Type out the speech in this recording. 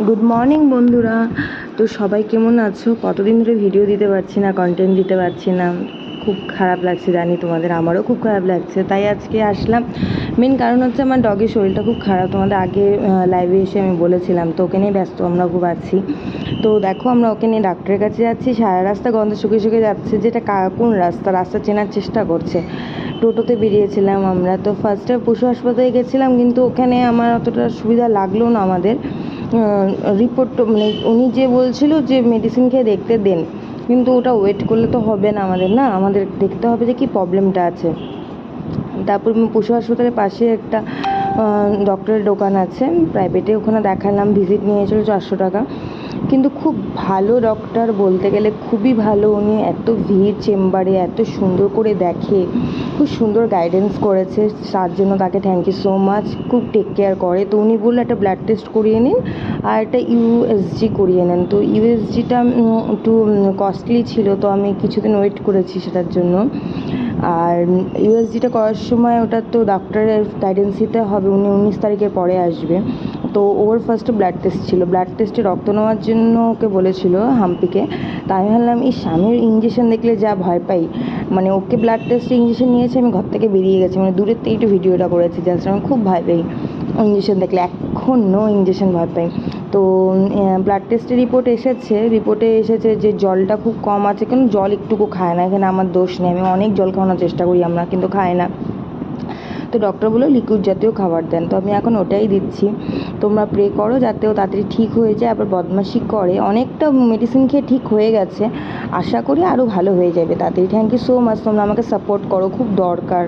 Good morning বন্ধুরা। তো সবাই কেমন আছো? কতদিন ধরে ভিডিও দিতে পারছি না, কন্টেন্ট দিতে পারছি না, খুব খারাপ লাগছে জানি, তোমাদের আমারও খুব খারাপ লাগছে। তাই আজকে আসলাম। মেন কারণ হচ্ছে আমার ডগের শরীরটা খুব খারাপ, তোমাদের আগে লাইভে এসে আমি বলেছিলাম। তো ওকে নিয়ে ব্যস্ত আমরা খুব আছি। তো দেখো আমরা ওকে নিয়ে ডাক্তারের কাছে যাচ্ছি, সারা রাস্তা গন্ধ শুকে শুকে যাচ্ছে, যেটা কোন রাস্তা চেনার চেষ্টা করছে। টোটোতে বেরিয়েছিলাম আমরা। তো ফার্স্টে পশু হাসপাতালে গেছিলাম, কিন্তু ওখানে আমার অতটা সুবিধা লাগলো না আমাদের। রিপোর্ট মানে উনি যে বলছিল যে মেডিসিন খেয়ে দেখতে দেন, কিন্তু ওটা ওয়েট করলে তো হবে না, আমাদের দেখতে হবে যে কী প্রবলেমটা আছে। তারপর পশু হাসপাতালের পাশে একটা ডক্টরের দোকান আছে প্রাইভেটে, ওখানে দেখালাম। ভিজিট নিয়েছিল 400 টাকা, কিন্তু খুব ভালো ডক্টর, বলতে গেলে খুবই ভালো। উনি এত ভিড় চেম্বারে, এত সুন্দর করে দেখে, খুব সুন্দর গাইডেন্স করেছে, তার জন্য তাকে থ্যাংক ইউ সো মাচ। খুব টেক কেয়ার করে। তো উনি বললো একটা ব্লাড টেস্ট করিয়ে নিন আর একটা ইউএসজি করিয়ে নেন। তো ইউএসজিটা একটু কস্টলি ছিল, তো আমি কিছুদিন ওয়েট করেছি সেটার জন্য। আর ইউএসজিটা করার সময় ওটা তো ডাক্তারের গাইডেন্স দিতে হবে, উনি 19 তারিখের পরে আসবে। তো ওর ফার্স্টে ব্লাড টেস্ট ছিল, ব্লাড টেস্টে রক্ত নেওয়ার জন্য ওকে বলেছিল হাম্পিকে। তাই আমি ভাবলাম এই স্বামীর ইঞ্জেকশন দেখলে যা ভয় পাই, মানে ওকে ব্লাড টেস্টে ইঞ্জেকশন নিয়েছে, আমি ঘর থেকে বেরিয়ে গেছি, মানে দূরের থেকে একটু ভিডিওটা করেছি, জাস্ট আমি খুব ভয় পাই ইঞ্জেকশন দেখলে, এখনও ইঞ্জেকশন ভয় পাই। তো ব্লাড টেস্টের রিপোর্টে এসেছে যে জলটা খুব কম আছে, কেন জল একটুকু খায় না। এখানে আমার দোষ নেই, আমি অনেক জল খাওয়ানোর চেষ্টা করি আমরা, কিন্তু খায় না। তো ডক্টর বললো লিকুইড জাতীয় খাবার দেন, তো আমি এখন ওটাই দিচ্ছি। তোমরা প্রে করো যাতে ও তাড়াতাড়ি ঠিক হয়ে যায়, আবার বদমাশি করে, অনেকটা মেডিসিন খেয়ে ঠিক হয়ে গেছে, আশা করি আরও ভালো হয়ে যাবে তাড়াতাড়ি। থ্যাংক ইউ সো মাচ, তোমরা আমাকে সাপোর্ট করো, খুব দরকার।